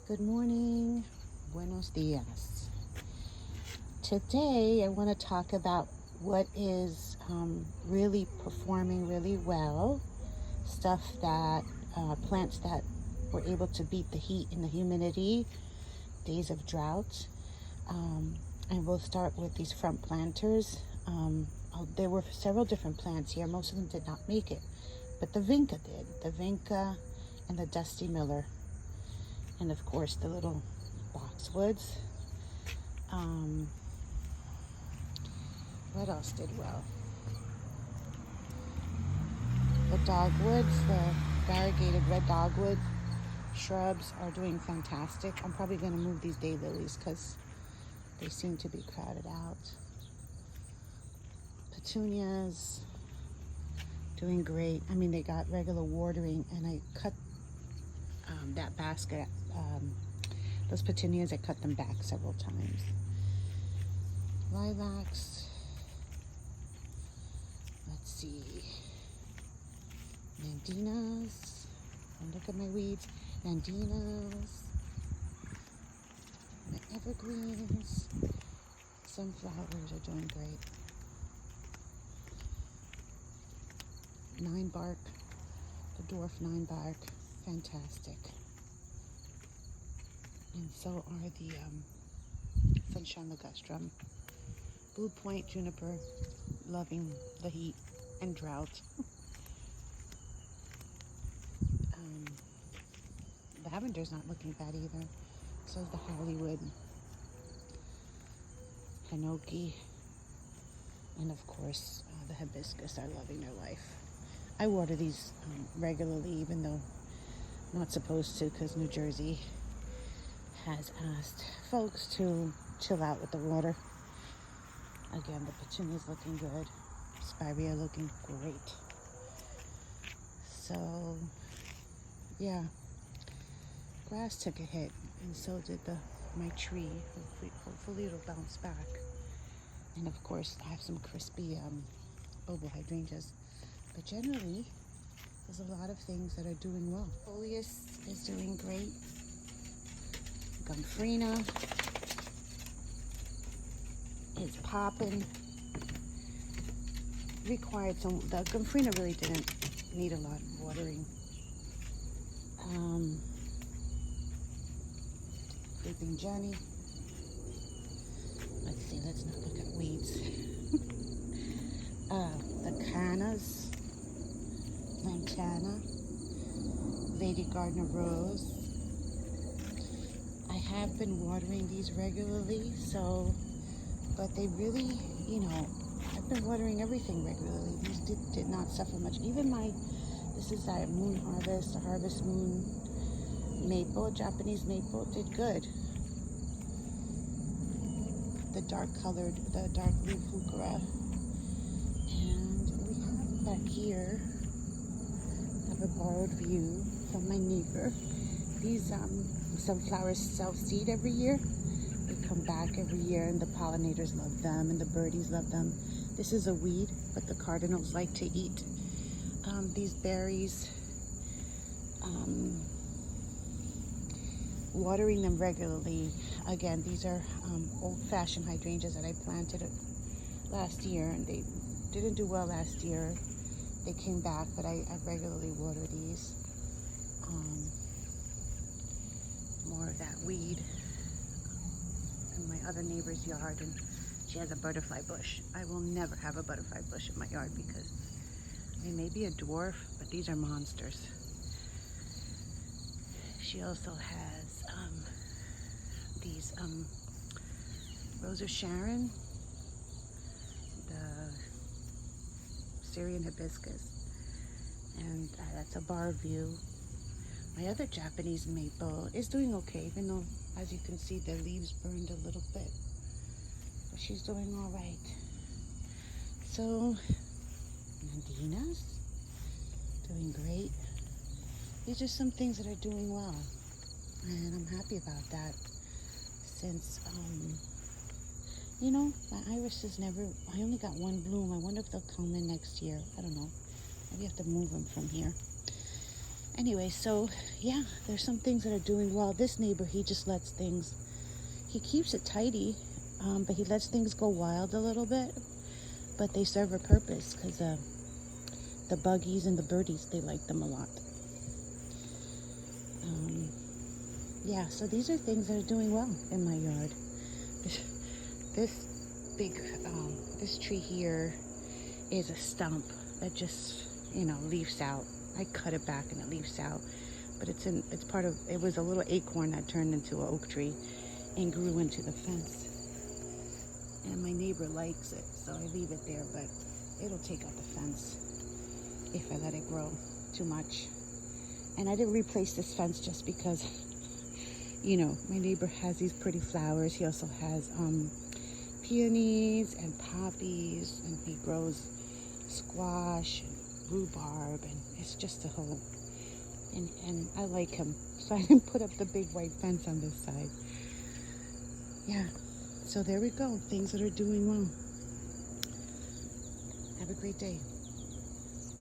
Good morning, buenos dias. Today I want to talk about what is really performing really well, stuff that plants that were able to beat the heat and the humidity, days of drought. And we'll start with these front planters. There were several different plants here. Most of them did not make it, but the vinca did. The vinca and the dusty miller. And of course the little boxwoods. What else did well? The dogwoods, the variegated red dogwood shrubs are doing fantastic. I'm probably going to move these daylilies because they seem to be crowded out. Petunias doing great. I mean, they got regular watering, and I cut that basket. Those petunias, I cut them back several times. Lilacs. Let's see. Mandinas. Oh, look at my weeds. Mandinas. My evergreens. Sunflowers are doing great. Nine bark. The dwarf nine bark. Fantastic. And so are the sunshine ligustrum. Blue point juniper, loving the heat and drought. Lavender's not looking bad either. So is the Hollywood, Hinoki, and of course the hibiscus are loving their life. I water these regularly, even though I'm not supposed to, because New Jersey has asked folks to chill out with the water. Again, the petunia's looking good. Spirea looking great. So, yeah. Grass took a hit, and so did my tree. Hopefully it'll bounce back. And of course, I have some crispy hydrangeas. But generally, there's a lot of things that are doing well. Folius is doing great. Gomphrena is popping. The Gomphrena really didn't need a lot of watering. Creeping Jenny. Let's not look at weeds. The cannas, lantana, Lady Gardner Rose. I have been watering these regularly, but they really, I've been watering everything regularly. These did not suffer much. Even this is that moon harvest, the harvest moon maple, Japanese maple, did good. The dark blue fukara. And we have back here, I have a borrowed view from my neighbor. These sunflowers self-seed every year. They come back every year, and the pollinators love them, and the birdies love them. This is a weed, but the cardinals like to eat these berries. Watering them regularly. Again, these are old-fashioned hydrangeas that I planted last year, and they didn't do well last year. They came back, but I regularly water these. More of that weed in my other neighbor's yard, and she has a butterfly bush. I will never have a butterfly bush in my yard because they may be a dwarf, but these are monsters. She also has these Rose of Sharon, the Syrian hibiscus, and that's a bar view. My other Japanese maple is doing okay, even though, as you can see, the leaves burned a little bit. But she's doing all right. So, Mandina's doing great. These are some things that are doing well, and I'm happy about that. Since, my irises I only got one bloom. I wonder if they'll come in next year. I don't know. Maybe I have to move them from here. Anyway, so yeah, there's some things that are doing well. This neighbor, he just lets things, he keeps it tidy, but he lets things go wild a little bit. But they serve a purpose because the buggies and the birdies, they like them a lot. Yeah, so these are things that are doing well in my yard. This big, this tree here is a stump that just, leaves out. I cut it back and it leaves out. But it's part of, it was a little acorn that turned into an oak tree and grew into the fence. And my neighbor likes it, so I leave it there, but it'll take out the fence if I let it grow too much. And I didn't replace this fence just because, my neighbor has these pretty flowers. He also has peonies and poppies, and he grows squash and rhubarb, and it's just a whole, and I like him, so I didn't put up the big white fence on this side. Yeah, so there we go, things that are doing well. Have a great day.